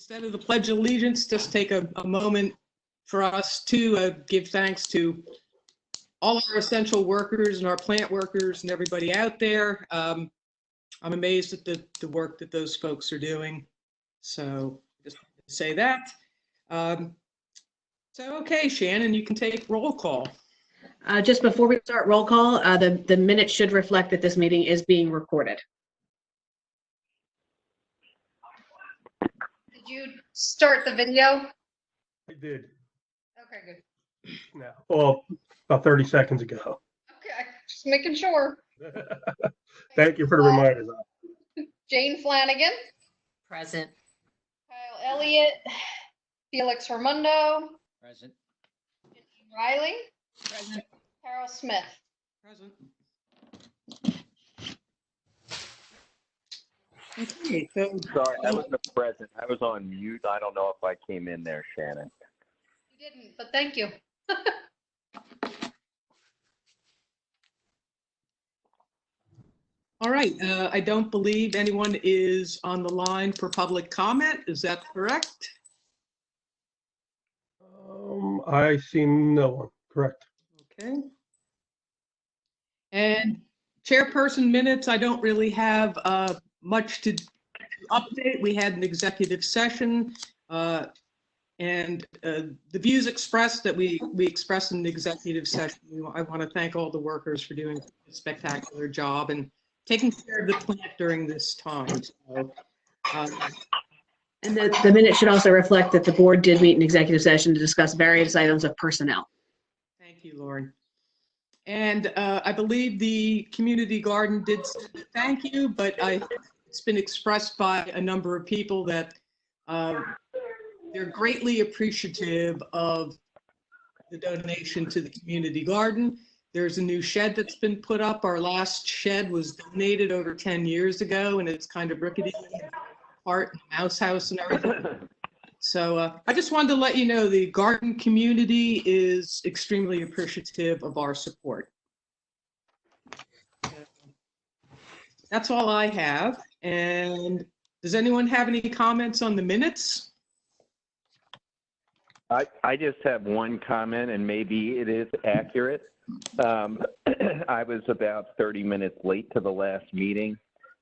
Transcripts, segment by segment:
Instead of the Pledge of Allegiance, just take a moment for us to give thanks to all of our essential workers and our plant workers and everybody out there. I'm amazed at the work that those folks are doing. So just to say that. Okay, Shannon, you can take roll call. Just before we start roll call, the minutes should reflect that this meeting is being recorded. Did you start the video? I did. Okay, good. No, well, about 30 seconds ago. Okay, just making sure. Thank you for the reminder. Jane Flanagan. Present. Kyle Elliott. Felix Ramundo. Present. Riley. Present. Carol Smith. Present. Okay, so Sorry, I wasn't present. I was on mute. I don't know if I came in there, Shannon. You didn't, but thank you. all right, I don't believe anyone is on the line for public comment. Is that correct? I see no one. Correct. Okay. And chairperson minutes, I don't really have much to update. We had an executive session and the views expressed that we expressed in the executive session. I want to thank all the workers for doing a spectacular job and taking care of the plant during this time. So, And the minutes should also reflect that the board did meet in executive session to discuss various items of personnel. thank you, Lauren. And I believe the community garden did say thank you, but it's been expressed by a number of people that they're greatly appreciative of the donation to the community garden. There's a new shed that's been put up. Our last shed was donated over 10 years ago, and it's kind of rickety, part mouse house and everything. So I just wanted to let you know the garden community is extremely appreciative of our support. That's all I have. And does anyone have any comments on the minutes? I just have one comment, and maybe it is accurate. I was about 30 minutes late to the last meeting,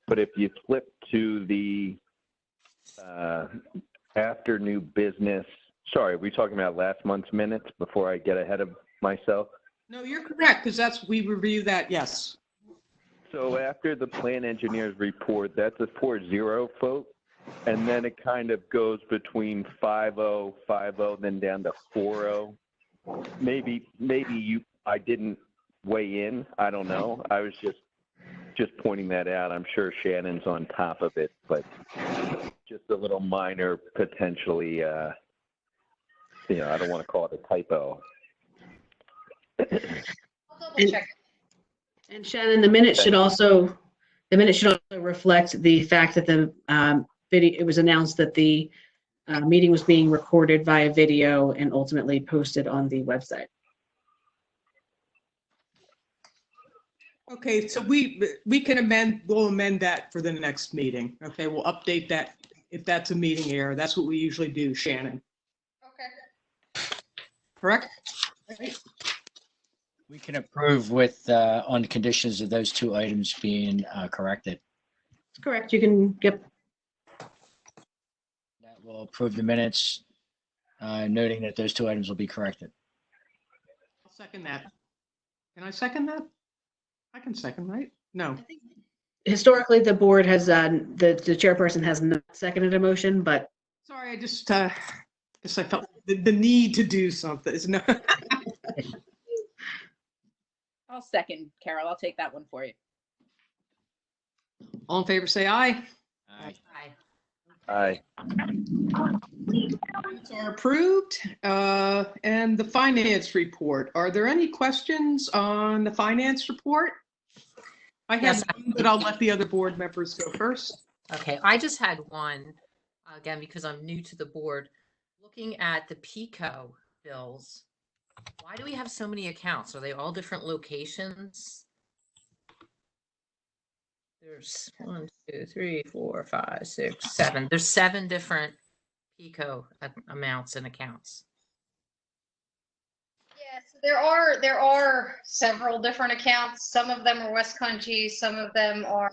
but if you flip to the after new business, sorry, are we talking about last month's minutes before I get ahead of myself? No, you're correct, because we reviewed that, yes. So after the plant engineer's report, that's a 4-0 vote, and then it kind of goes between 5-0, 5-0, then down to 4-0. Maybe I didn't weigh in. I don't know. I was just pointing that out. I'm sure Shannon's on top of it, but just a little minor, potentially, I don't want to call it a typo. I'll double check it. And Shannon, the minutes should also reflect the fact that the video, it was announced that the meeting was being recorded via video and ultimately posted on the website. Okay, so we can we'll amend that for the next meeting. Okay, we'll update that if that's a meeting error. That's what we usually do, Shannon. Okay. Correct? Right. We can approve with, on the conditions of those two items being corrected. That's correct. You can get. That will approve the minutes, noting that those two items will be corrected. I'll second that. Can I second that? I can second, right? No. Historically, the board has, the chairperson has not seconded a motion, but. Sorry, I just I felt the need to do something. It's not. I'll second, Carol. I'll take that one for you. All in favor, say aye. Aye. Aye. Minutes are approved. And the finance report. Are there any questions on the finance report? I have Yes. one, but I'll let the other board members go first. Okay, I just had one, again, because I'm new to the board. Looking at the PICO bills, why do we have so many accounts? Are they all different locations? There's 1, 2, 3, 4, 5, 6, 7. There's 7 different PICO amounts and accounts? Yeah, so there are several different accounts. Some of them are West Country, some of them are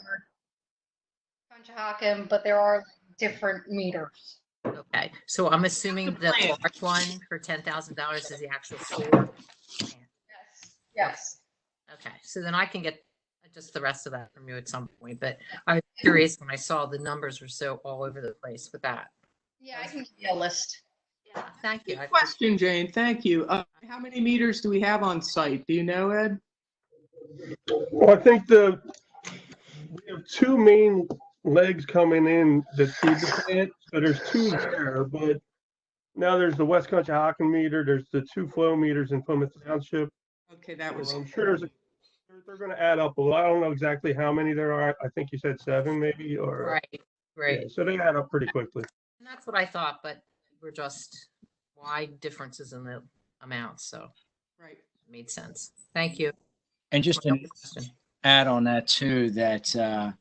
Conshohocken, but there are different meters. Okay, so I'm assuming the large one for $10,000 is the actual sewer. Yes. Yes. Okay, so then I can get just the rest of that from you at some point, but I was curious when I saw the numbers were so all over the place with that. Yeah, I can give you a list. Yeah, thank you. Good question, Jane. Thank you. How many meters do we have on site? Do you know, Ed? Well, I think we have two main legs coming in that feed the plant. So there's two there, but now there's the West Conshohocken meter. There's the two flow meters in Plymouth Township. Okay, that was, I'm sure they're going to add up. Well, I don't know exactly how many there are. I think you said 7 maybe, or Right, right. yeah, so they add up pretty quickly. And that's what I thought, but we're just wide differences in the amounts, so right. it made sense. Thank you. And just to Question. add on that too, that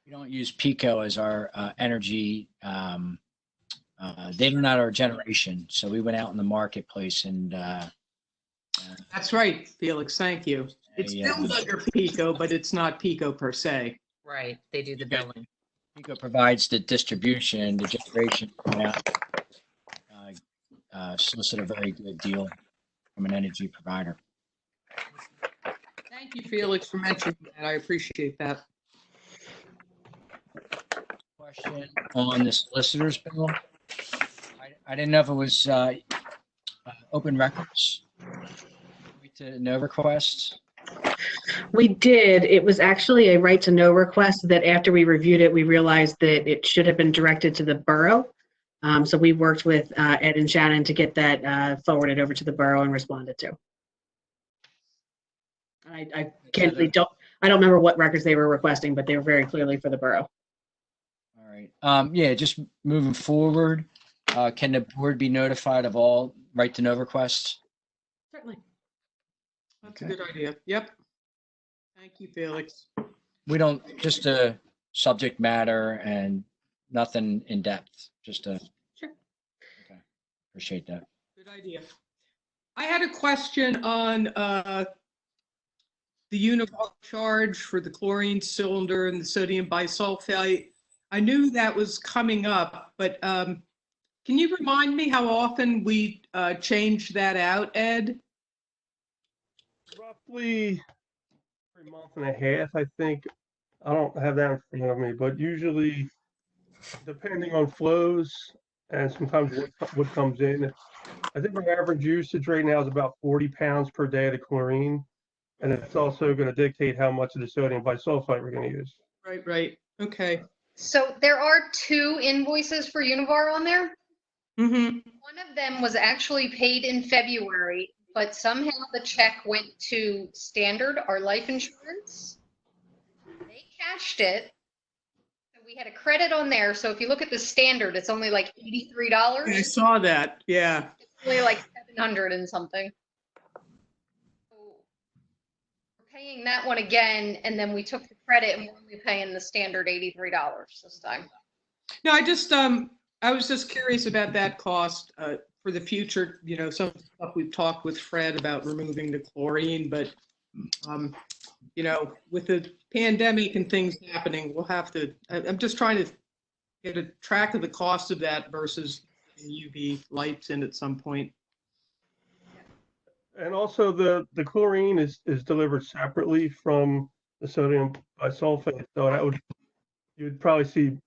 we don't use PICO as our energy. They are not our generation. So we went out in the marketplace and That's right, Felix. Thank you. It's Yeah. billed under PICO, but it's not PICO per se. Right, they do the Okay. billing. PICO provides the distribution, the generation. Solicit a very good deal from an energy provider. Thank you, Felix, for mentioning that. I appreciate that. Question on the solicitor's bill. I didn't know if it was open records. Right to know request. We did. It was actually a right to know request that after we reviewed it, we realized that it should have been directed to the borough. So we worked with Ed and Shannon to get that forwarded over to the borough and responded to. I candidly don't remember what records they were requesting, but they were very clearly for the borough. All right. Yeah, just moving forward, can the board be notified of all right to know requests? Certainly. That's a Okay. good idea. Yep. Thank you, Felix. We don't, just a subject matter and nothing in depth, just a. Sure. Okay. Appreciate that. Good idea. I had a question on the uniform charge for the chlorine cylinder and the sodium bisulfite. I knew that was coming up, but can you remind me how often we change that out, Ed? Roughly every month and a half, I think. I don't have that in front of me, but usually, depending on flows and sometimes what comes in, I think our average usage right now is about 40 pounds per day of the chlorine. And it's also going to dictate how much of the sodium bisulfite we're going to use. Right, right. Okay. So there are 2 invoices for Univar on there. Mm-hmm. One of them was actually paid in February, but somehow the check went to Standard, our life insurance. They cashed it. So we had a credit on there. So if you look at the Standard, it's only like $83. I saw that. Yeah. It's only like 700 and something. So we're paying that one again, and then we took the credit and we're only paying the Standard $83 this time. No, I was just curious about that cost for the future. You know, some stuff we've talked with Fred about removing the chlorine, but you know, with the pandemic and things happening, we'll have to. I'm just trying to get a track of the cost of that versus UV lights in at some point. And also the chlorine is delivered separately from the sodium bisulfite. So you'd probably see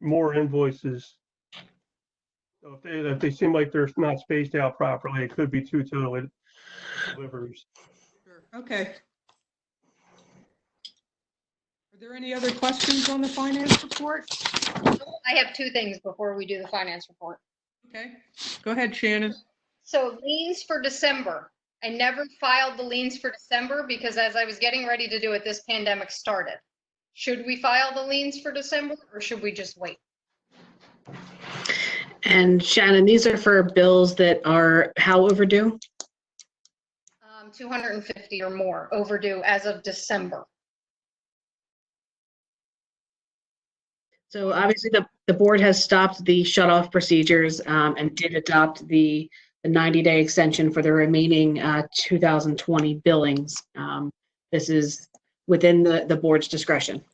more invoices. So if they seem like they're not spaced out properly, it could be 2 total deliveries. Sure. Okay. Are there any other questions on the finance report? I have 2 things before we do the finance report. Okay. Go ahead, Shannon. So liens for December. I never filed the liens for December because as I was getting ready to do it, this pandemic started. Should we file the liens for December or should we just wait? And Shannon, these are for bills that are how overdue? 250 or more overdue as of December. So obviously the board has stopped the shut-off procedures and did adopt the 90-day extension for the remaining 2020 billings. This is within the board's discretion.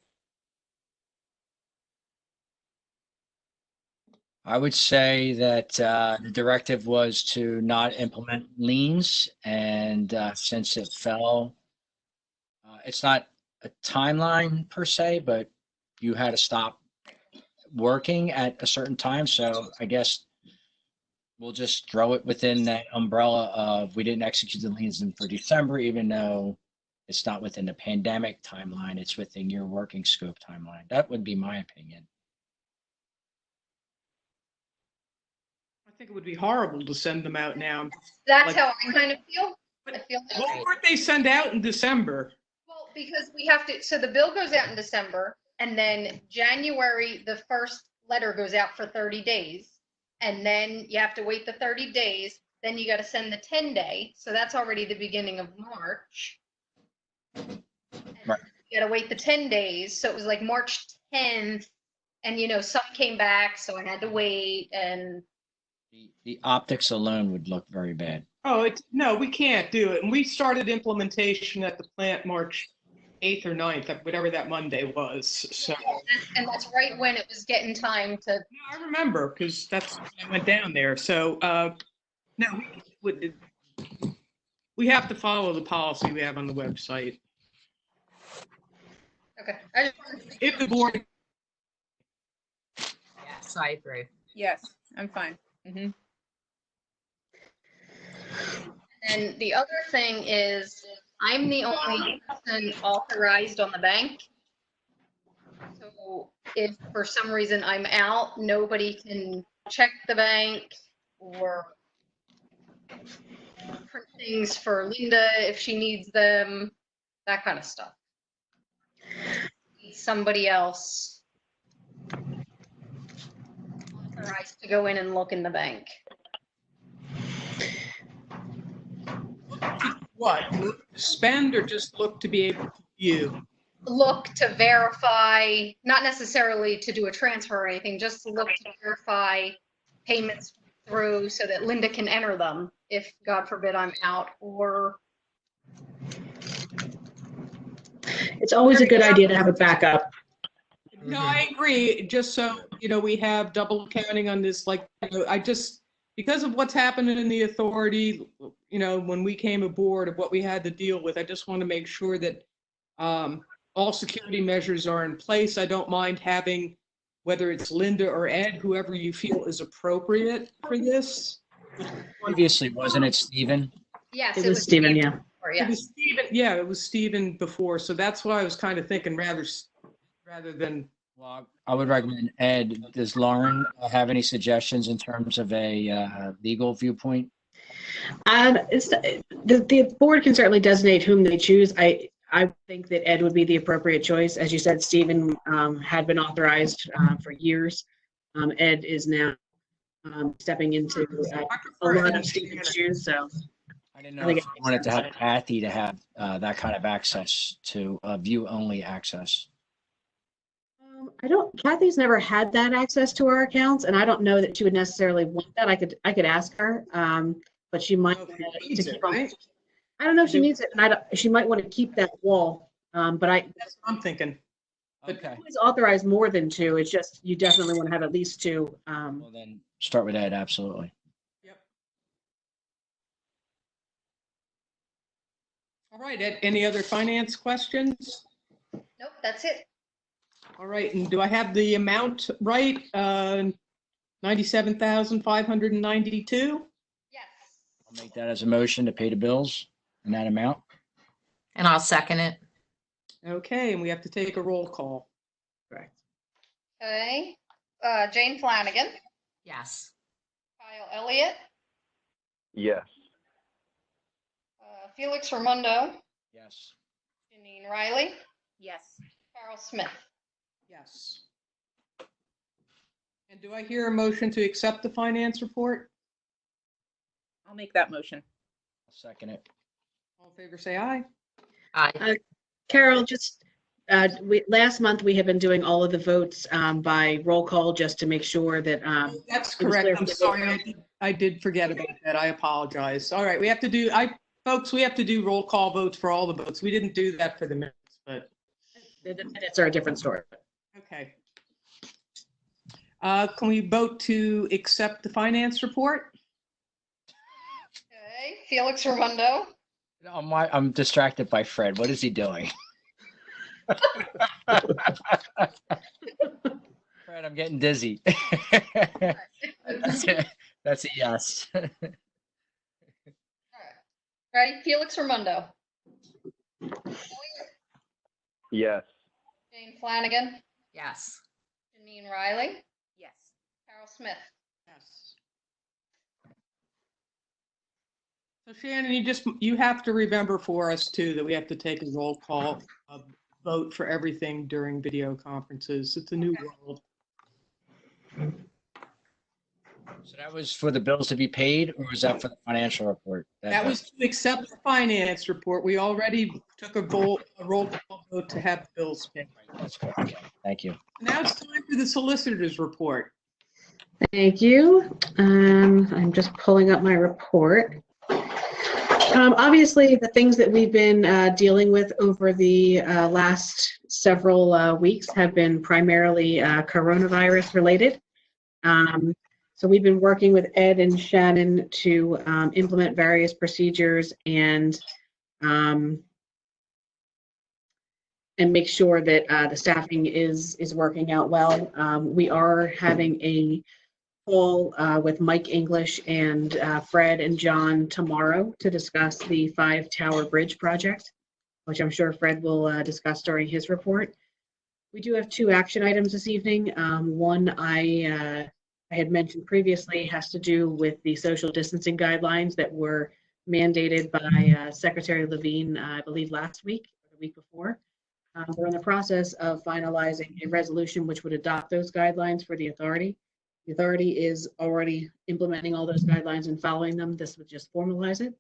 I would say that the directive was to not implement liens, and since it fell, it's not a timeline per se, but you had to stop working at a certain time. So I guess we'll just throw it within that umbrella of we didn't execute the liens for December, even though it's not within the pandemic timeline, it's within your working scope timeline. That would be my opinion. I think it would be horrible to send them out now. That's Like- how I kind of feel. I feel that What way. weren't they sent out in December? Well, because we have to, so the bill goes out in December, and then January, the first letter goes out for 30 days. And then you have to wait the 30 days, then you got to send the 10-day. So that's already the beginning of March. And Right. you got to wait the 10 days. So it was like March 10th, and some came back, so I had to wait. And The optics alone would look very bad. Oh, no, we can't do it. And we started implementation at the plant March 8th or 9th, whatever that Monday was. So that's right when it was getting time to. no, I remember because that's when I went down there. So no, we have to follow the policy we have on the website. Okay. I just wanted to- If the board, Yes, I agree. Yes, I'm fine. Hmm. And the other thing is, I'm the only person authorized on the bank. So if for some reason I'm out, nobody can check the bank or print things for Linda if she needs them, that kind of stuff. Somebody else authorized to go in and look in the bank. what, spend or just look to be able to view? Look to verify, not necessarily to do a transfer or anything, just look to verify payments through so that Linda can enter them if, God forbid, I'm out or. It's always a good idea to have a backup. No, I agree. Just so, we have double accounting on this, because of what's happening in the authority, when we came aboard of what we had to deal with, I just want to make sure that all security measures are in place. I don't mind having, whether it's Linda or Ed, whoever you feel is appropriate for this. Previously, wasn't it, Stephen? Yes, It was Stephen, yeah. Or, It yes. was Stephen, yeah, it was Stephen before, so that's why I was kind of thinking rather than, Well, I would recommend Ed. Does Lauren have any suggestions in terms of a legal viewpoint? The board can certainly designate whom they choose. I think that Ed would be the appropriate choice. As you said, Stephen had been authorized for years. Ed is now stepping into a lot of Stephen's shoes, so. I didn't know if you wanted to have Kathy to have that kind of access to view-only access. Kathy's never had that access to our accounts, and I don't know that she would necessarily want that. I could ask her, but she might. needs it, right? I don't know if she needs it, and she might want to keep that wall. But That's what I'm thinking. Okay. Always authorize more than two. It's just you definitely want to have at least two. Well, then start with Ed, absolutely. Yep. All right, Ed, any other finance questions? Nope, that's it. All right, and do I have the amount right? 97,592? Yes. I'll make that as a motion to pay the bills in that amount. And I'll second it. Okay, and we have to take a roll call. Correct. Okay. Jane Flanagan, Yes. Kyle Elliott, Yes. Felix Raimondo, Yes. Janine Riley, Yes. Carol Smith. Yes. And do I hear a motion to accept the finance report? I'll make that motion. I'll second it. All in favor, say aye. Aye. Carol, just Last month, we have been doing all of the votes by roll call just to make sure that. That's it was correct. clear I'm from the sorry. I did forget about that. I apologize. All right, we have to do, folks, we have to do roll call votes for all the votes. We didn't do that for the minutes, but, The minutes are a different story. okay. Can we vote to accept the finance report? Okay, Felix Raimondo, I'm distracted by Fred. What is he doing? Fred, I'm getting dizzy. That's a yes. ready? Felix Raimondo, Yes. Jane Flanagan, Yes. Janine Riley, Yes. Carol Smith. Yes. So Shannon, you have to remember for us too, that we have to take a roll call vote for everything during video conferences. It's a new world. So that was for the bills to be paid, or was that for the financial report? That was to accept the finance report. We already took a roll call vote to have bills paid. That's good. Okay, thank you. Now it's time for the solicitor's report. Thank you. I'm just pulling up my report. Obviously, the things that we've been dealing with over the last several weeks have been primarily coronavirus related. So we've been working with Ed and Shannon to implement various procedures and make sure that the staffing is working out well. We are having a call with Mike English and Fred and John tomorrow to discuss the 5-tower bridge project, which I'm sure Fred will discuss during his report. We do have 2 action items this evening. One I had mentioned previously has to do with the social distancing guidelines that were mandated by Secretary Levine, I believe last week or the week before. We're in the process of finalizing a resolution which would adopt those guidelines for the authority. The authority is already implementing all those guidelines and following them. This would just formalize it.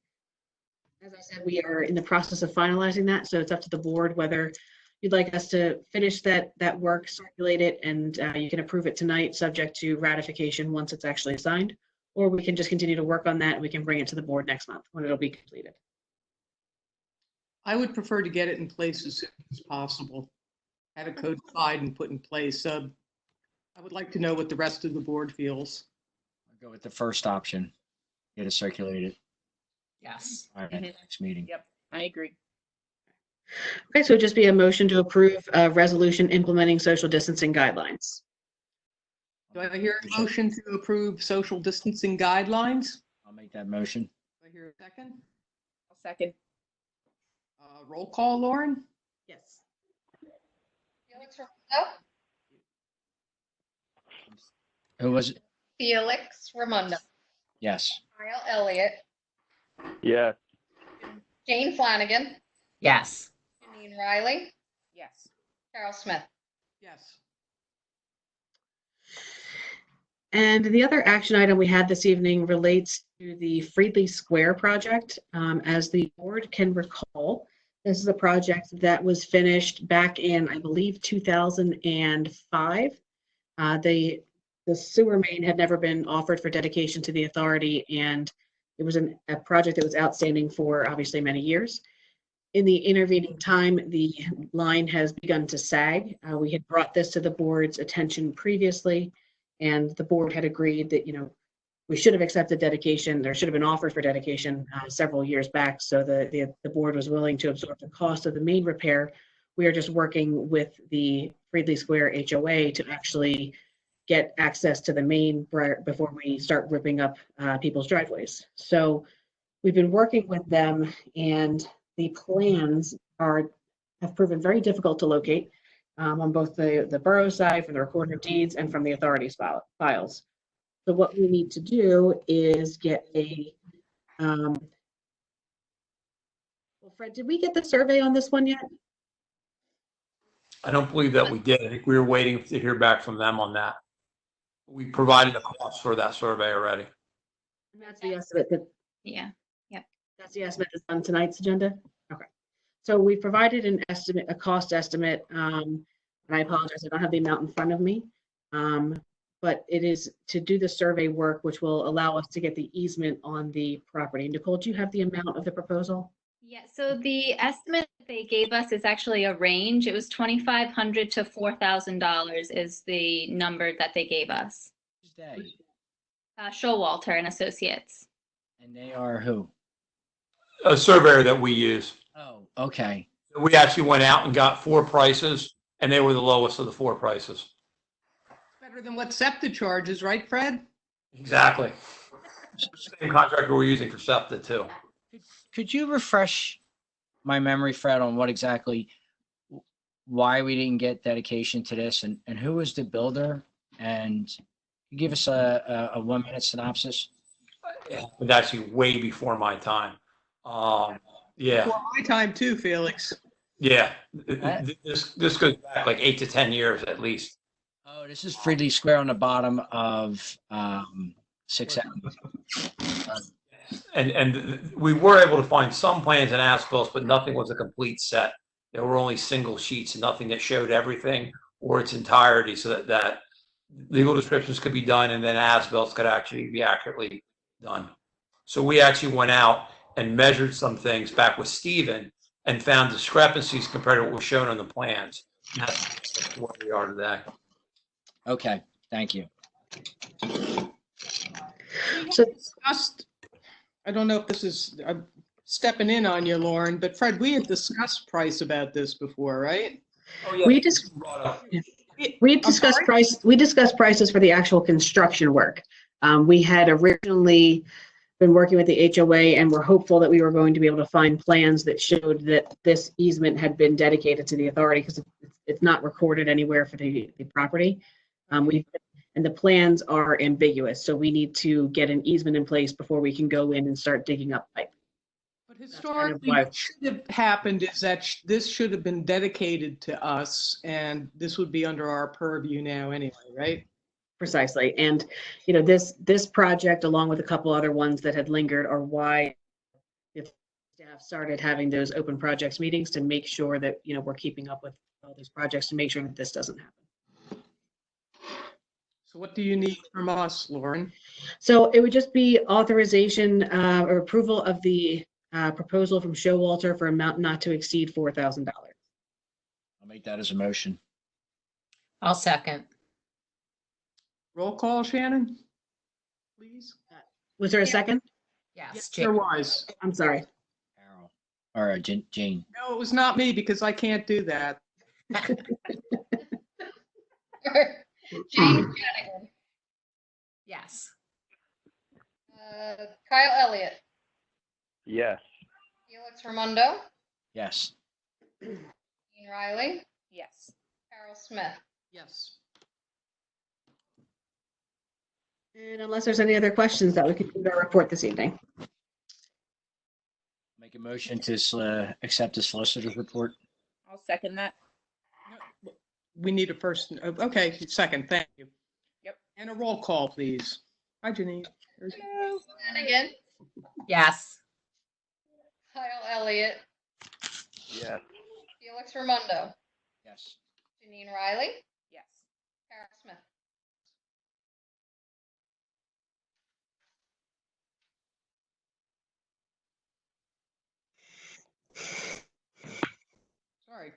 As I said, we are in the process of finalizing that, so it's up to the board whether you'd like us to finish that work, circulate it, and you can approve it tonight, subject to ratification once it's actually signed, or we can just continue to work on that and we can bring it to the board next month when it'll be completed. I would prefer to get it in place as soon as possible. Have it codified and put in place. I would like to know what the rest of the board feels. I'll go with the first option. Get it circulated. Yes. All right, next meeting. Yep, I agree. Okay, so it'd just be a motion to approve a resolution implementing social distancing guidelines. Do I hear a motion to approve social distancing guidelines? I'll make that motion. Do I hear a second? I'll second. Roll call, Lauren? Yes. Felix Raimondo, Who was it? Felix Raimondo, Yes. Kyle Elliott, Yes. Jane Flanagan, Yes. Janine Riley, Yes. Carol Smith. Yes. And the other action item we had this evening relates to the Freedley Square project. As the board can recall, this is a project that was finished back in, I believe, 2005. The sewer main had never been offered for dedication to the authority, and it was a project that was outstanding for obviously many years. In the intervening time, the line has begun to sag. We had brought this to the board's attention previously, and the board had agreed that, we should have accepted dedication. There should have been offers for dedication several years back. So the board was willing to absorb the cost of the main repair. We are just working with the Freedley Square HOA to actually get access to the main before we start ripping up people's driveways. So we've been working with them, and the plans have proven very difficult to locate on both the borough side, from the recorder of deeds, and from the authority's files. So what we need to do is get well, Fred, did we get the survey on this one yet? I don't believe that we did. I think we were waiting to hear back from them on that. We provided a cost for that survey already. And that's the estimate Yeah. that's the estimate that's on tonight's agenda? Okay. So we provided an estimate, a cost estimate, and I apologize, I don't have the amount in front of me. But it is to do the survey work, which will allow us to get the easement on the property. Nicole, do you have the amount of the proposal? Yeah, so the estimate that they gave us is actually a range. It was $2,500 to $4,000 is the number that they gave us. Tuesday. Showalter and Associates. And they are who? A surveyor that we use. Oh, okay. We actually went out and got 4 prices, and they were the lowest of the 4 prices. Better than what SEPTA charges, right, Fred? Exactly. Same contractor we're using for SEPTA too. Could you refresh my memory, Fred, on what exactly, why we didn't get dedication to this, and who was the builder? And you give us a 1-minute synopsis? It was actually way before my time. Yeah, Well, my time too, Felix. yeah. This goes back like 8 to 10 years at least. Oh, this is Freely Square on the bottom of 6th Avenue. And we were able to find some plans and as-built, but nothing was a complete set. There were only single sheets, nothing that showed everything or its entirety, so that legal descriptions could be done and then as-built could actually be accurately done. So we actually went out and measured some things back with Stephen and found discrepancies compared to what was shown on the plans. And that's where we are today. Okay, thank you. So Discussed, I don't know if this is stepping in on you, Lauren, but Fred, we had discussed price about this before, right? Oh, yeah. we just, we discussed sorry? price, we discussed prices for the actual construction work. We had originally been working with the HOA and we're hopeful that we were going to be able to find plans that showed that this easement had been dedicated to the authority because it's not recorded anywhere for the property. And the plans are ambiguous, so we need to get an easement in place before we can go in and start digging up pipe. But historically, why- what should have happened is that this should have been dedicated to us, and this would be under our purview now anyway, right? Precisely. And, this project, along with a couple other ones that had lingered, are why if staff started having those open projects meetings to make sure that, we're keeping up with all these projects to make sure that this doesn't happen. So what do you need from us, Lauren? So it would just be authorization or approval of the proposal from Showalter for amount not to exceed $4,000. I'll make that as a motion. I'll second. Roll call, Shannon? Please? Was there a second? Yes. There was. I'm sorry. Carol. All right, Jane. No, it was not me because I can't do that. Jane Flanagan. Yes. Kyle Elliott. Yes. Felix Raimondo. Yes. Dean Riley. Yes. Carol Smith. Yes. And unless there's any other questions, that we can do our report this evening. Make a motion to accept the solicitor's report. I'll second that. We need a person. Okay, second, thank you. Yep. And a roll call, please. Hi, Janine. Hello. Flanagan. Yes. Kyle Elliott. Yes. Felix Raimondo. Yes. Janine Riley. Yes. Carol Smith. Sorry.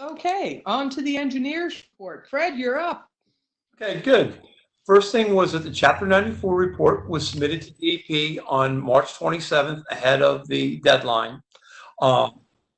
Okay, on to the engineer's report. Fred, you're up. Okay, good. First thing was that the Chapter 94 report was submitted to DEP on March 27th ahead of the deadline.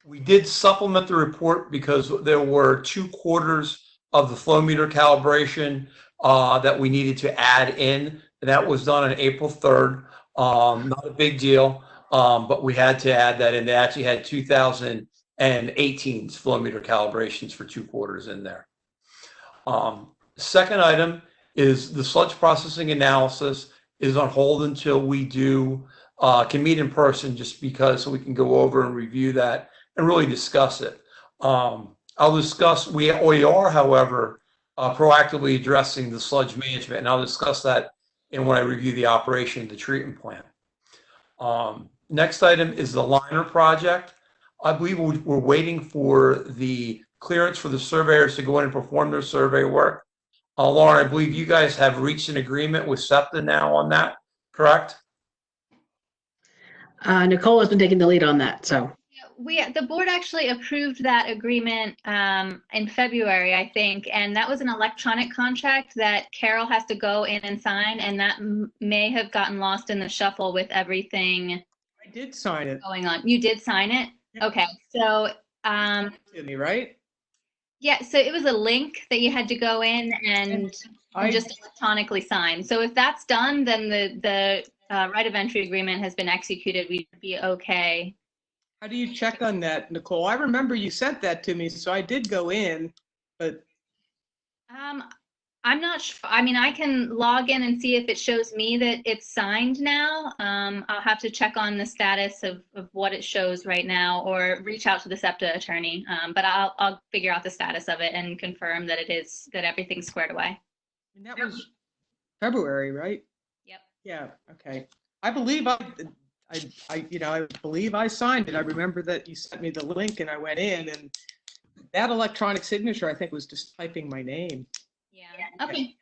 We did supplement the report because there were 2 quarters of the flow meter calibration that we needed to add in. That was done on April 3rd. Not a big deal, but we had to add that in. They actually had 2018's flow meter calibrations for 2 quarters in there. Second item is the sludge processing analysis is on hold until we can meet in person, just because so we can go over and review that and really discuss it. We are, however, proactively addressing the sludge management, and I'll discuss that when I review the operation of the treatment plant. Next item is the liner project. I believe we're waiting for the clearance for the surveyors to go in and perform their survey work. Lauren, I believe you guys have reached an agreement with SEPTA now on that, correct? Nicole has been taking the lead on that, so. The board actually approved that agreement in February, I think, and that was an electronic contract that Carol has to go in and sign, and that may have gotten lost in the shuffle with everything I did sign it. going on. You did sign it? Okay, so To me, right? yeah, so it was a link that you had to go in and just electronically sign. So if that's done, then the right of entry agreement has been executed. We'd be okay. How do you check on that, Nicole? I remember you sent that to me, so I did go in, but I'm not sure. I mean, I can log in and see if it shows me that it's signed now. I'll have to check on the status of what it shows right now, or reach out to the SEPTA attorney. But I'll figure out the status of it and confirm that that everything's squared away. and that was February, right? Yep. Yeah. Okay. I believe I believe I signed it. I remember that you sent me the link, and I went in, and that electronic signature, I think, was just typing my name. Yeah. Okay.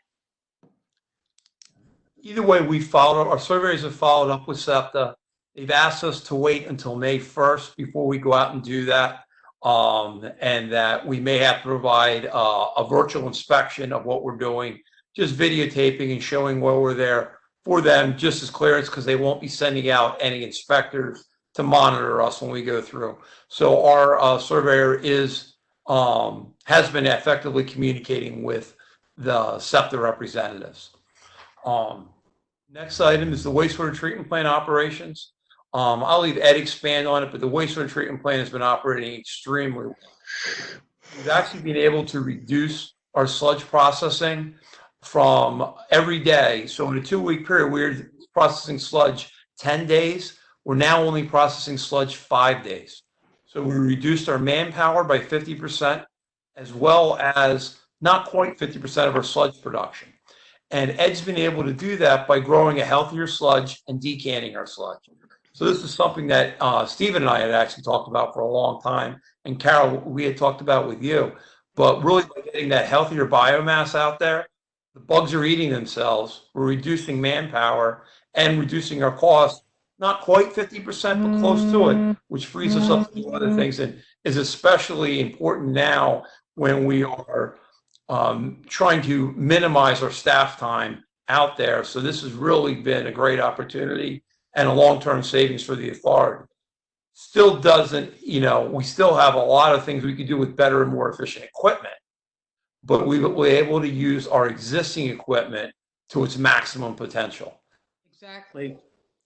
Either way, our surveyors have followed up with SEPTA. They've asked us to wait until May 1st before we go out and do that. And that we may have to provide a virtual inspection of what we're doing, just videotaping and showing where we're there for them, just as clearance, because they won't be sending out any inspectors to monitor us when we go through. So our surveyor has been effectively communicating with the SEPTA representatives. Next item is the wastewater treatment plant operations. I'll leave Ed expand on it, but the wastewater treatment plant has been operating extremely well. We've actually been able to reduce our sludge processing from every day. So in a 2-week period, we were processing sludge 10 days. We're now only processing sludge 5 days. So we reduced our manpower by 50%, as well as not quite 50% of our sludge production. And Ed's been able to do that by growing a healthier sludge and decanting our sludge. So this is something that Stephen and I had actually talked about for a long time. And Carol, we had talked about with you. But really, by getting that healthier biomass out there, the bugs are eating themselves. We're reducing manpower and reducing our costs, not quite 50%, but close to it, which frees us up to do other things, and is especially important now when we are trying to minimize our staff time out there. So this has really been a great opportunity and a long-term savings for the authority. Still doesn't, we still have a lot of things we could do with better and more efficient equipment, but we were able to use our existing equipment to its maximum potential. Exactly.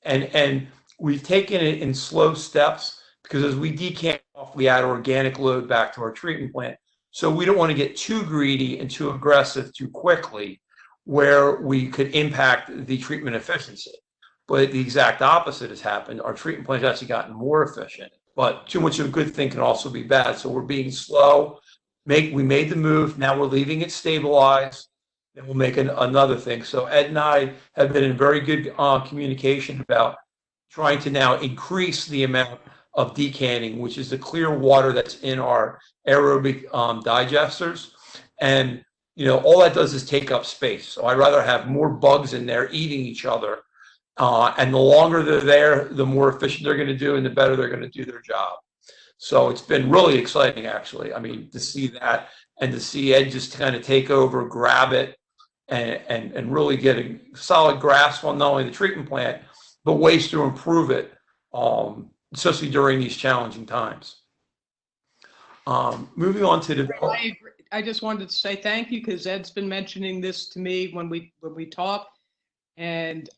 And we've taken it in slow steps, because as we decant off, we add organic load back to our treatment plant. So we don't want to get too greedy and too aggressive too quickly, where we could impact the treatment efficiency. But the exact opposite has happened. Our treatment plant has actually gotten more efficient, but too much of a good thing can also be bad. So we're being slow. We made the move. Now we're leaving it stabilized. Then we'll make another thing. So Ed and I have been in very good communication about trying to now increase the amount of decanting, which is the clear water that's in our aerobic digesters. And, all that does is take up space. So I'd rather have more bugs in there eating each other. And the longer they're there, the more efficient they're going to do, and the better they're going to do their job. So it's been really exciting, actually. I mean, to see that, and to see Ed just kind of take over, grab it, and really get a solid grasp on not only the treatment plant, but ways to improve it, especially during these challenging times. Moving on to the. I just wanted to say thank you, because Ed's been mentioning this to me when we talk, and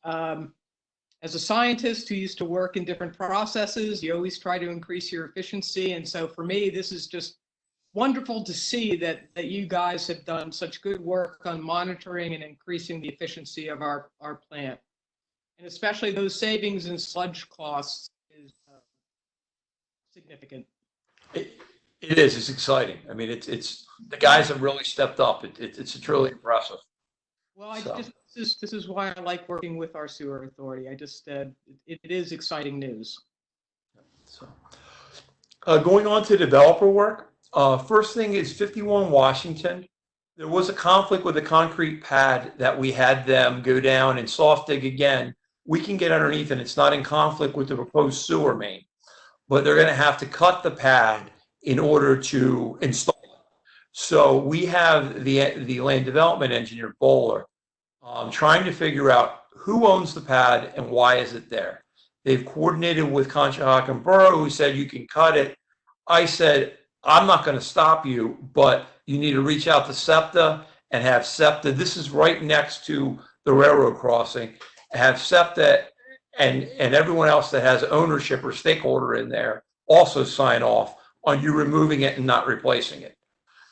as a scientist who used to work in different processes, you always try to increase your efficiency. And so for me, this is just wonderful to see that you guys have done such good work on monitoring and increasing the efficiency of our plant. And especially those savings in sludge costs is significant. It is. It's exciting. I mean, it's the guys have really stepped up. It's truly impressive. Well, this is why I like working with our sewer authority. I just it is exciting news. So, Going on to developer work, first thing is 51 Washington. There was a conflict with the concrete pad that we had them go down and soft dig again. We can get underneath and it's not in conflict with the proposed sewer main, but they're going to have to cut the pad in order to install it. So we have the land development engineer, Bowler, trying to figure out who owns the pad and why is it there. They've coordinated with Conshohocken Borough, who said you can cut it. I said, I'm not going to stop you, but you need to reach out to SEPTA and have SEPTA. This is right next to the railroad crossing. Have SEPTA and everyone else that has ownership or stakeholder in there also sign off on you removing it and not replacing it.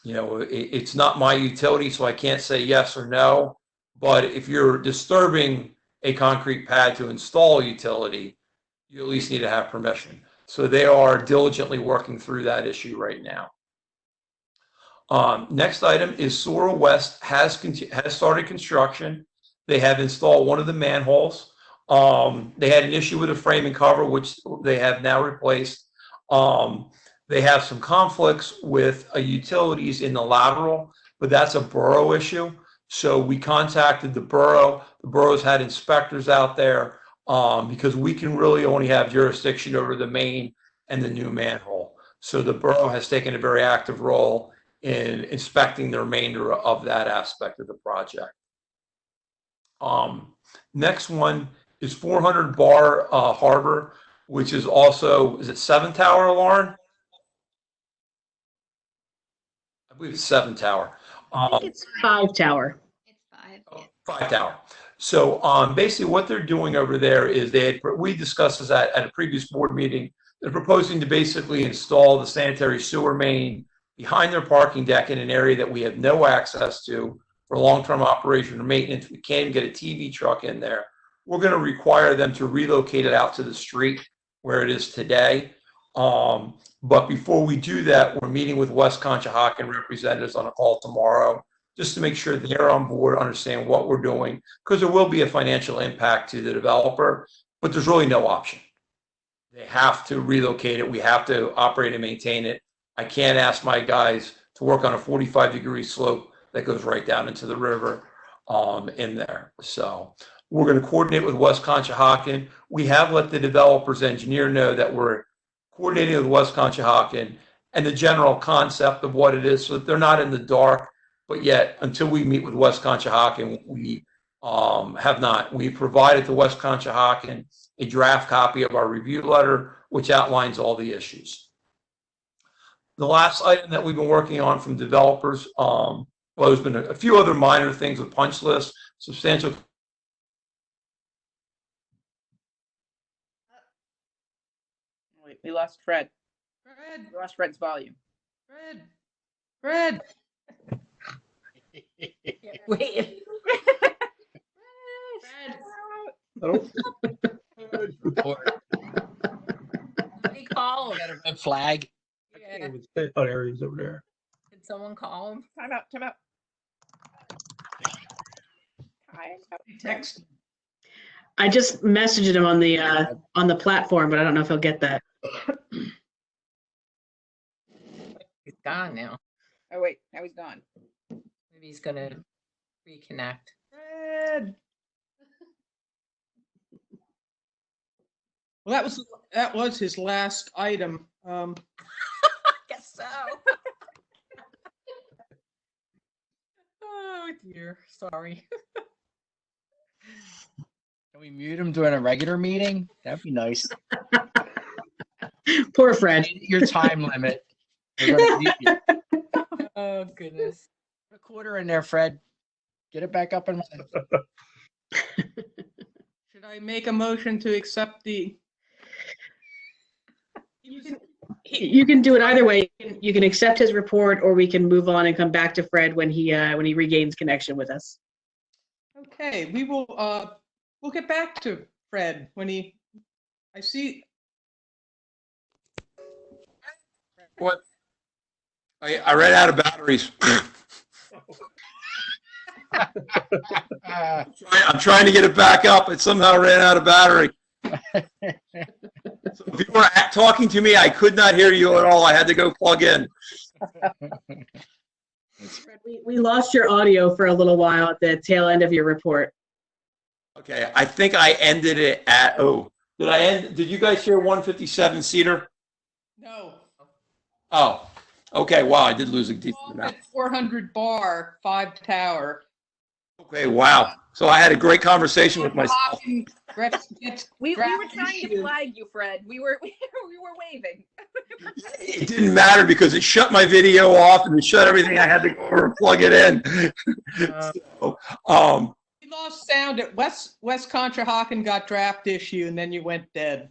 You know, it's not my utility, so I can't say yes or no. But if you're disturbing a concrete pad to install utility, you at least need to have permission. So they are diligently working through that issue right now. Next item is Sora West has started construction. They have installed one of the manholes. They had an issue with a frame and cover, which they have now replaced. They have some conflicts with utilities in the lateral, but that's a borough issue. So we contacted the borough. The borough's had inspectors out there because we can really only have jurisdiction over the main and the new manhole. So the borough has taken a very active role in inspecting the remainder of that aspect of the project. Next one is 400 Bar Harbor, which is also, is it 7 tower, Lauren? I believe it's 7 tower. I think it's 5 tower. It's 5. Yeah. 5 tower. So basically what they're doing over there is we discussed this at a previous board meeting. They're proposing to basically install the sanitary sewer main behind their parking deck in an area that we have no access to for long-term operation or maintenance. We can't get a TV truck in there. We're going to require them to relocate it out to the street where it is today. But before we do that, we're meeting with West Conshohocken representatives on a call tomorrow just to make sure they're on board, understand what we're doing, because there will be a financial impact to the developer, but there's really no option. They have to relocate it. We have to operate and maintain it. I can't ask my guys to work on a 45-degree slope that goes right down into the river in there. So we're going to coordinate with West Conshohocken. We have let the developer's engineer know that we're coordinating with West Conshohocken and the general concept of what it is so that they're not in the dark. But yet, until we meet with West Conshohocken, we have not. We provided to West Conshohocken a draft copy of our review letter, which outlines all the issues. The last item that we've been working on from developers, well, there's been a few other minor things with punch lists, substantial. Wait, we lost Fred. Fred, We lost Fred's volume. Fred. Wait. Somebody call him. Got a red flag. Yeah. With state areas over there. Can someone call him? Time out. Time out. Text. I just messaged him on the platform, but I don't know if he'll get that. He's gone now. Oh wait, now he's gone. Maybe he's gonna reconnect. Fred. Well, that was his last item. I guess so. Oh dear, sorry. Can we mute him during a regular meeting? That'd be nice. Poor Fred. Your time limit. We're gonna mute you. Oh goodness. Put a quarter in there, Fred. Get it back up and running. Should I make a motion to accept the? You can do it either way. You can accept his report, or we can move on and come back to Fred when he regains connection with us. Okay, we will. We'll get back to Fred when I see. What? I ran out of batteries. I'm trying to get it back up. It somehow ran out of battery. So If you were talking to me, I could not hear you at all. I had to go plug in. We lost your audio for a little while at the tail end of your report. Okay, I think I ended it at, did you guys hear 157 Cedar? No. Oh, okay, wow, I did lose a decent Off amount. at 400 bar, 5 tower. Okay, wow. So I had a great conversation with myself. We were trying to flag you, Fred. We were waving. It didn't matter because it shut my video off and it shut everything. I had to go over and plug it in. We lost sound at West Conshohocken got draft issue, and then you went dead.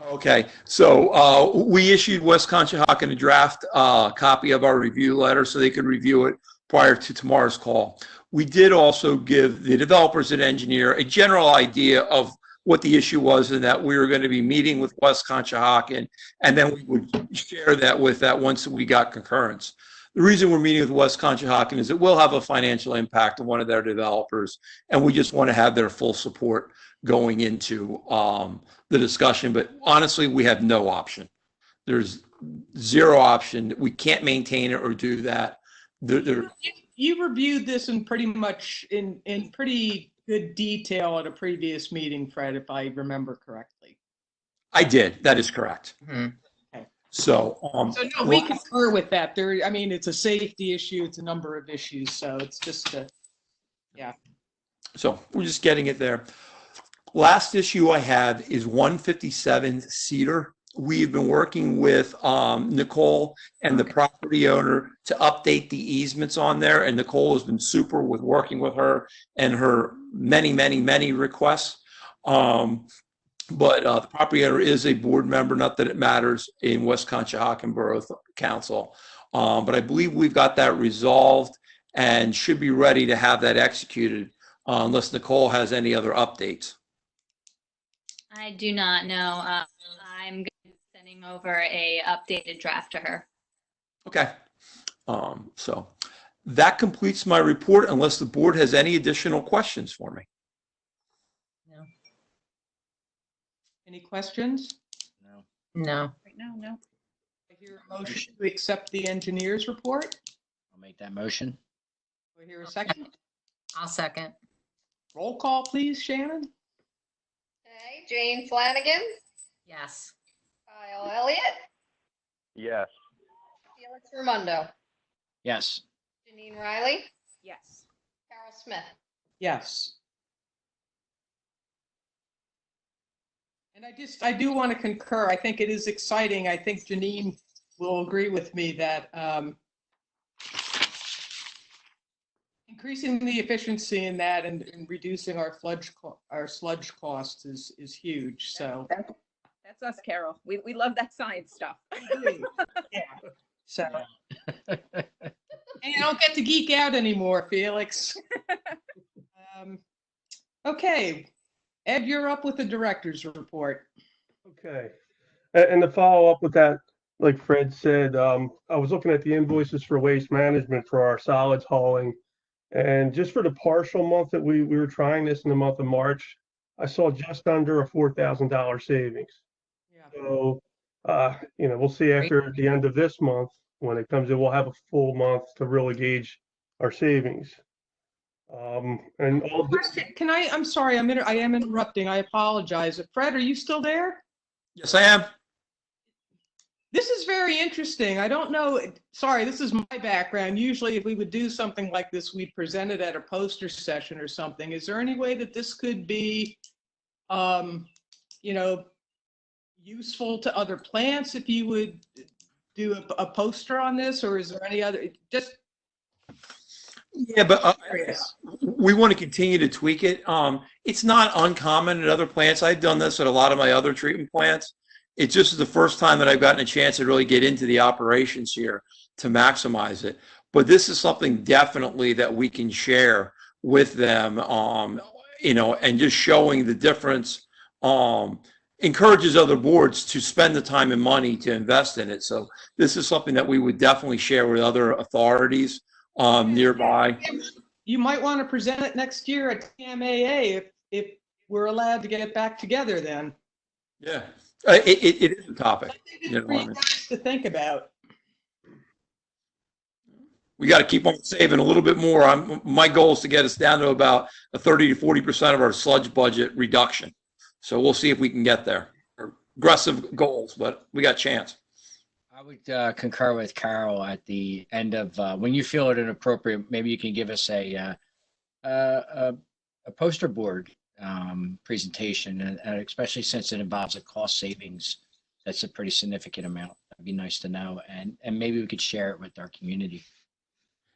Okay, so we issued West Conshohocken a draft copy of our review letter so they could review it prior to tomorrow's call. We did also give the developers and engineer a general idea of what the issue was and that we were going to be meeting with West Conshohocken, and then we would share that with that once we got concurrence. The reason we're meeting with West Conshohocken is it will have a financial impact on one of their developers, and we just want to have their full support going into the discussion. But honestly, we have no option. There's zero option. We can't maintain it or do that. You reviewed this in pretty much in pretty good detail at a previous meeting, Fred, if I remember correctly. I did. That is correct. Mm-hmm. Okay. So no, we concur with that. I mean, it's a safety issue. It's a number of issues. So it's just yeah. So we're just getting it there. Last issue I have is 157 Cedar. We've been working with Nicole and the property owner to update the easements on there. And Nicole has been super with working with her and her many requests. But the property owner is a board member, not that it matters, in West Conshohocken Borough Council. But I believe we've got that resolved and should be ready to have that executed unless Nicole has any other updates. I do not know. I'm going to be sending over a updated draft to her. Okay. So that completes my report unless the board has any additional questions for me. No. Any questions? No. Right now, no. I hear a motion to accept the engineer's report. I'll make that motion. Do I hear a second? I'll second. Roll call, please, Shannon. Okay, Jane Flanagan, Yes. Kyle Elliott, Yes. Felix Raimondo, Yes. Janine Riley, Yes. Carol Smith. Yes. And I do want to concur. I think it is exciting. I think Janine will agree with me that increasing the efficiency in that and reducing our sludge costs is huge. So That's us, Carol. We love that science stuff. yeah. So and I don't get to geek out anymore, Felix. Okay, Ed, you're up with the director's report. Okay. And to follow up with that, like Fred said, I was looking at the invoices for waste management for our solids hauling. And just for the partial month that we were trying this in the month of March, I saw just under a $4,000 savings. Yeah. So, we'll see after the end of this month, when it comes in, we'll have a full month to really gauge our savings. And all this, Can I'm sorry, I am interrupting. I apologize. Fred, are you still there? Yes, I am. This is very interesting. I don't know. Sorry, this is my background. Usually if we would do something like this, we'd present it at a poster session or something. Is there any way that this could be, useful to other plants if you would do a poster on this, or is there any other, just Yeah, but curious. we want to continue to tweak it. It's not uncommon at other plants. I've done this at a lot of my other treatment plants. It's just the first time that I've gotten a chance to really get into the operations here to maximize it. But this is something definitely that we can share with them, and just showing the difference encourages other boards to spend the time and money to invest in it. So this is something that we would definitely share with other authorities nearby. You might want to present it next year at TMAA if we're allowed to get it back together then. Yeah, It is a topic. I think You it's know, I really mean, nice to think about. we got to keep on saving a little bit more. My goal is to get us down to about a 30 to 40% of our sludge budget reduction. So we'll see if we can get there. Aggressive goals, but we got a chance. I would concur with Carol at the end of when you feel it inappropriate. Maybe you can give us a poster board presentation, and especially since it involves a cost savings. That's a pretty significant amount. That'd be nice to know, and maybe we could share it with our community.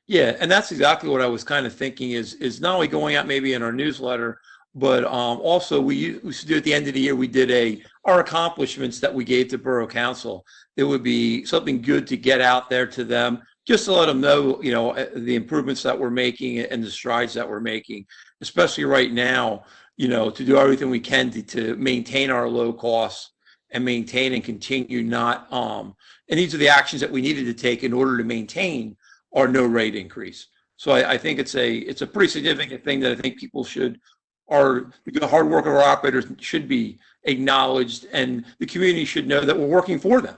Yeah, and that's exactly what I was kind of thinking is not only going out maybe in our newsletter, but also we used to do at the end of the year, we did our accomplishments that we gave to Borough Council. It would be something good to get out there to them, just to let them know, you know, the improvements that we're making and the strides that we're making, especially right now, you know, to do everything we can to maintain our low costs and maintain and continue not, and these are the actions that we needed to take in order to maintain our no rate increase. So I think it's a pretty significant thing that I think people should, the hard work of our operators should be acknowledged, and the community should know that we're working for them.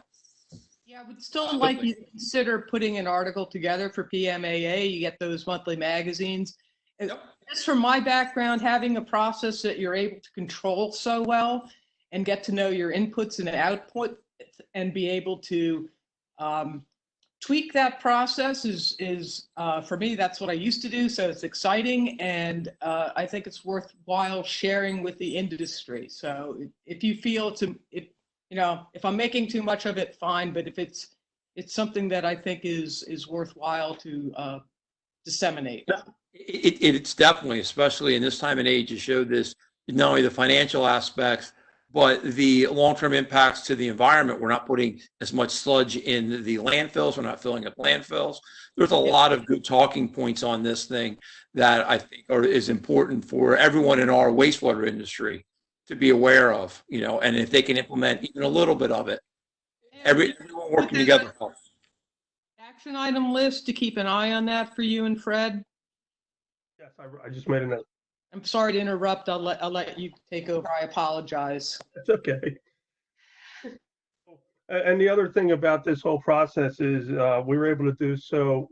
Yeah, I would still like you to consider putting an article together for PMAA. You get those monthly magazines. Yep. Just from my background, having a process that you're able to control so well and get to know your inputs and output and be able to tweak that process is for me, that's what I used to do. So it's exciting. And I think it's worthwhile sharing with the industry. So if you feel you know, if I'm making too much of it, fine. But if it's something that I think is worthwhile to disseminate. It's definitely, especially in this time and age, to show this, not only the financial aspects, but the long-term impacts to the environment. We're not putting as much sludge in the landfills. We're not filling up landfills. There's a lot of good talking points on this thing that I think is important for everyone in our wastewater industry to be aware of, you know, and if they can implement even a little bit of it, everyone working together helps. Action item list to keep an eye on that for you and Fred. Yes, I just made a note. I'm sorry to interrupt. I'll let you take over. I apologize. It's okay. And the other thing about this whole process is we were able to do so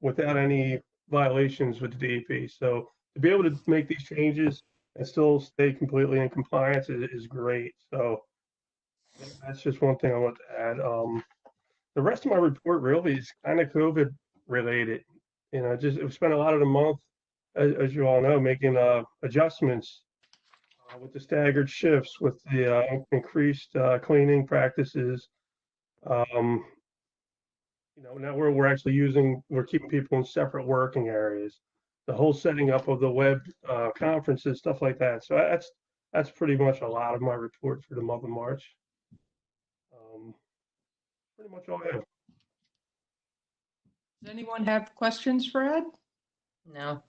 without any violations with the DEP. So to be able to make these changes and still stay completely in compliance is great. So that's just one thing I want to add. The rest of my report really is kind of COVID related. You know, just we spent a lot of the month, as you all know, making adjustments with the staggered shifts, with the increased cleaning practices. You know, now we're actually we're keeping people in separate working areas. The whole setting up of the web conferences, stuff like that. So that's pretty much a lot of my report for the month of March. Pretty much all I have. Does anyone have questions for Ed? No.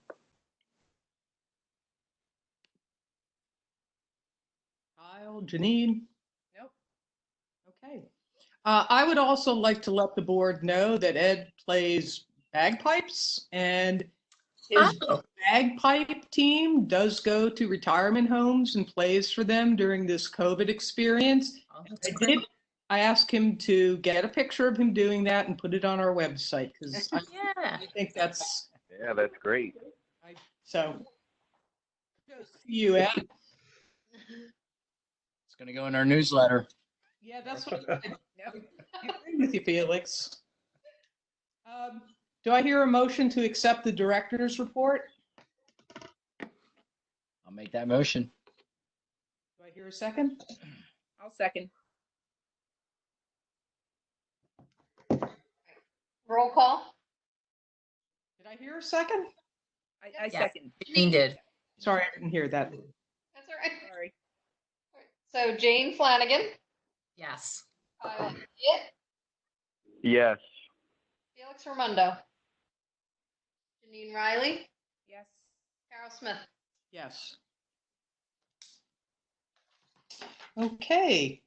Kyle, Janine? Nope. Okay. I would also like to let the board know that Ed plays bagpipes, and his bagpipe team does go to retirement homes and plays for them during this COVID experience. Oh, that's great. I asked him to get a picture of him doing that and put it on our website, because Yeah. I think that's Yeah, that's great. so. Kudos to you, Ed. It's going to go in our newsletter. Yeah, that's what I agree with you, Felix. Do I hear a motion to accept the director's report? I'll make that motion. Do I hear a second? I'll second. Roll call. Did I hear a second? I Yes. second. Jane did. Sorry, I didn't hear that. That's all right. Sorry. So Jane Flanagan, Yes. Kyle Elliott, Yes. Felix Raimondo, Janine Riley, Yes. Carol Smith. Yes. Okay,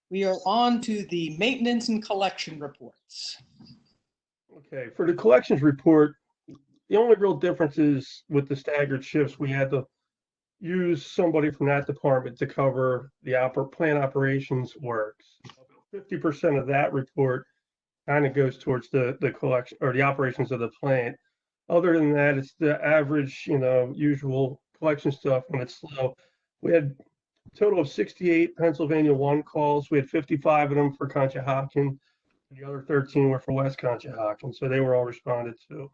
we are on to the maintenance and collection reports. Okay, for the collections report, the only real difference is with the staggered shifts, we had to use somebody from that department to cover the plant operations works. 50% of that report kind of goes towards the collection or the operations of the plant. Other than that, it's the average, usual collection stuff when it's slow. We had a total of 68 Pennsylvania 1 calls. We had 55 of them for Conshohocken. The other 13 were for West Conshohocken, so they were all responded to.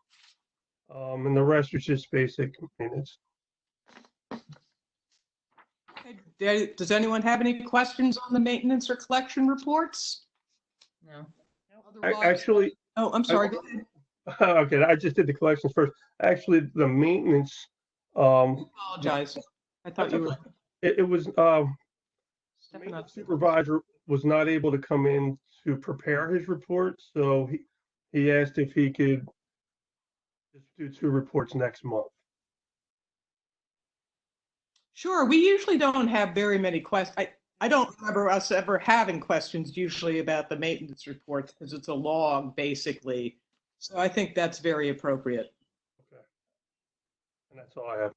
And the rest was just basic maintenance. Okay. Does anyone have any questions on the maintenance or collection reports? No. Actually, oh, I'm sorry. Go ahead. okay, I just did the collections first. Actually, the maintenance. Apologize. I thought you were. It was maintenance supervisor was not able to come in to prepare his report, so he asked if he could just do 2 reports next month. Sure. We usually don't have very many questions. I don't remember us ever having questions usually about the maintenance reports because it's a log basically. So I think that's very appropriate. Okay. And that's all I have.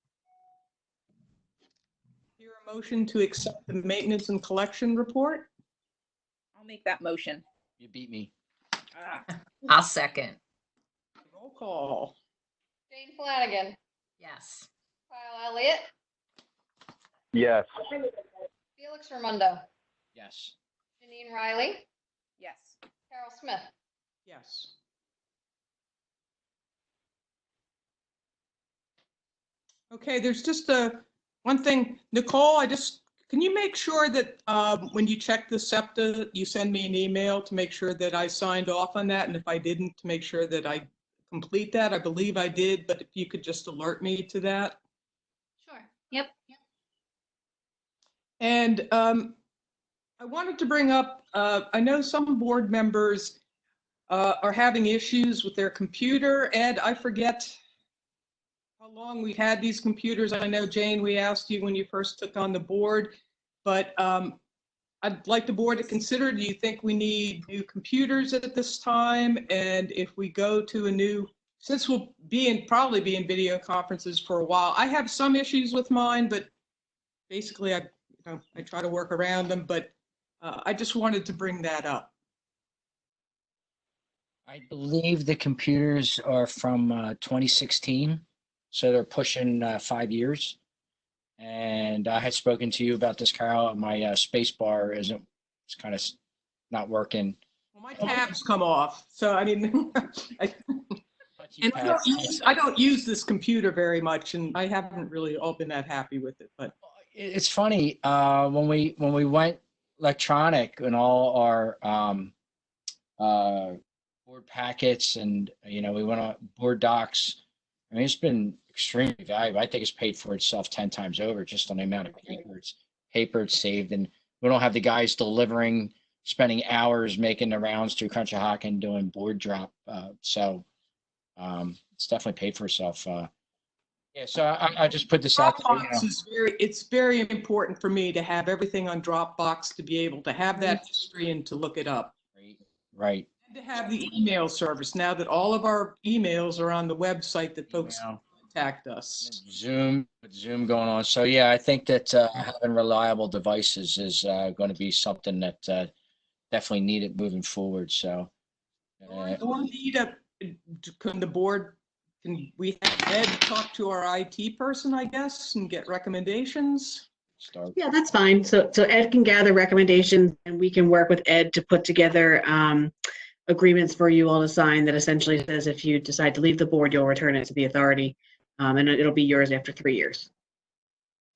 Hear a motion to accept the maintenance and collection report? I'll make that motion. You beat me. I'll second. Roll call. Jane Flanagan. Yes. Kyle Elliott. Yes. Felix Raimondo. Yes. Janine Riley. Yes. Carol Smith. Yes. Okay, there's just one thing. Nicole, can you make sure that when you check the SEPTA, you send me an email to make sure that I signed off on that? And if I didn't, to make sure that I complete that. I believe I did, but if you could just alert me to that. Sure. Yep. And I wanted to bring up, I know some board members are having issues with their computer. Ed, I forget how long we've had these computers. I know, Jane, we asked you when you first took on the board, but I'd like the board to consider, do you think we need new computers at this time? And if we go to a new, since we'll probably be in video conferences for a while, I have some issues with mine, but basically I try to work around them, but I just wanted to bring that up. I believe the computers are from 2016, so they're pushing 5 years. And I had spoken to you about this, Carol. My space bar it's kind of not working. Well, my tabs come off, so I didn't. And I don't use this computer very much, and I haven't really all been that happy with it. But it's funny when we went electronic and all our board packets, and we went on board docs. I mean, it's been extremely valuable. I think it's paid for itself 10 times over just on the amount of paper it's saved, and we don't have the guys delivering, spending hours making the rounds through Conshohocken doing board drop. So it's definitely paid for itself. Yeah, so I just put this out there. It's very important for me to have everything on Dropbox to be able to have that history and to look it up. Right. And to have the email service now that all of our emails are on the website that folks contact us. Zoom going on. So yeah, I think that having reliable devices is going to be something that definitely needed moving forward. So. Can the board? Can we have Ed talk to our IT person, I guess, and get recommendations? Yeah, that's fine. So Ed can gather recommendations, and we can work with Ed to put together agreements for you all to sign that essentially says if you decide to leave the board, you'll return it to the authority, and it'll be yours after 3 years.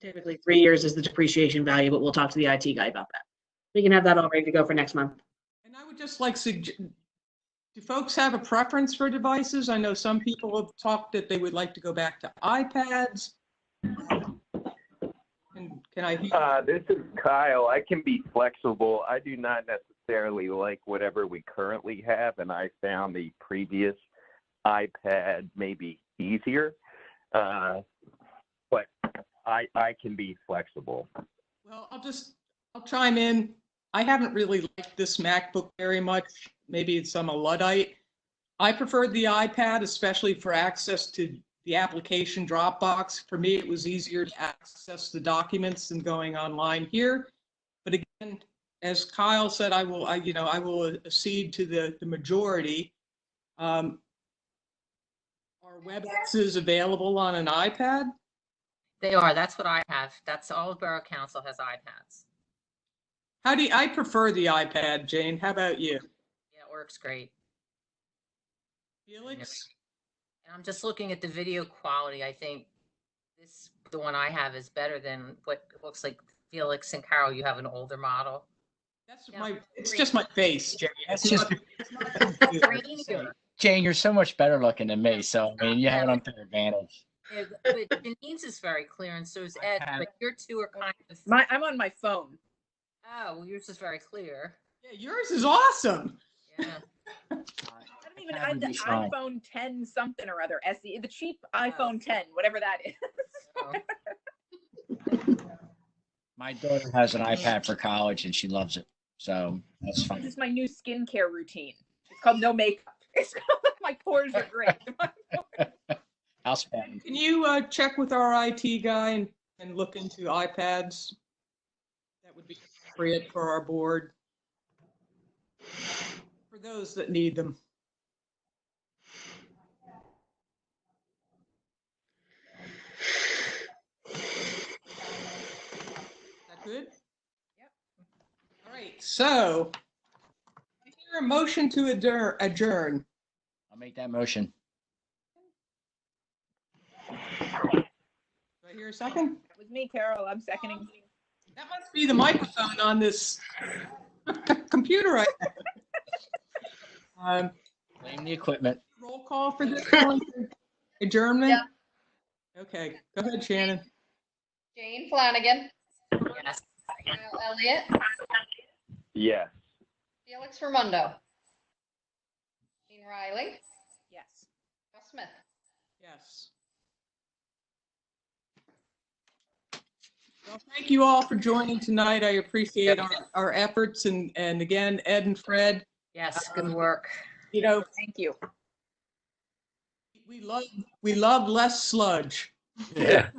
Typically, 3 years is the depreciation value, but we'll talk to the IT guy about that. We can have that all ready to go for next month. And I would just like do folks have a preference for devices? I know some people have talked that they would like to go back to iPads. And can I hear? This is Kyle. I can be flexible. I do not necessarily like whatever we currently have, and I found the previous iPad maybe easier. But I can be flexible. Well, I'll chime in. I haven't really liked this MacBook very much. Maybe I'm a Luddite. I preferred the iPad, especially for access to the application Dropbox. For me, it was easier to access the documents than going online here. But again, as Kyle said, I will accede to the majority. Are WebExes available on an iPad? They are. That's what I have. That's all of Borough Council has iPads. I prefer the iPad, Jane. How about you? Yeah, it works great. Felix? And I'm just looking at the video quality. I think the one I have is better than what it looks like. Felix and Carol, you have an older model. It's just my face, Jane. That's just Grainier. Jane, you're so much better looking than me. So, I mean, you have an unfair advantage. Yeah, but Janine's is very clear, and so is Ed. But your two are kind of. I'm on my phone. Oh, well, yours is very clear. Yeah, yours is awesome. Yeah. I don't even have the iPhone 10 something or other. SE, the cheap iPhone 10, whatever that is. My daughter has an iPad for college and she loves it. So that's This fine. is my new skincare routine. It's called no makeup. It's called my pores are great. House band. Can you check with our IT guy and look into iPads? That would be appropriate for our board. For those that need them. Is that good? Yep. All right, so is there a motion to adjourn? I'll make that motion. Do I hear a second? That was me, Carol. I'm seconding. That must be the microphone on this computer. Blame the equipment. Roll call for this one? Adjournment? Yeah. Okay, go ahead, Shannon. Jane Flanagan, Yes. Kyle Elliott, Yes. Felix Raimondo, Dean Riley, Yes. Gus Smith. Yes. Well, thank you all for joining tonight. I appreciate our efforts, and again, Ed and Fred, Yes. Good work. you know, Thank you. we love less sludge. Yeah.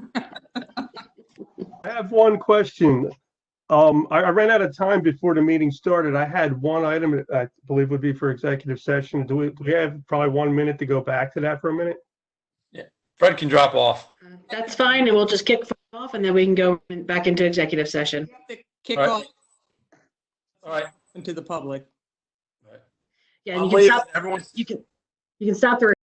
I have one question. I ran out of time before the meeting started. I had one item that I believe would be for executive session. Do we have probably 1 minute to go back to that for a minute? Fred can drop off. That's fine, and we'll just kick off, and then we can go back into executive session. Kick All right. off All right. into the public. Yeah, and I'm you can leaving. stop. Everyone. You can stop the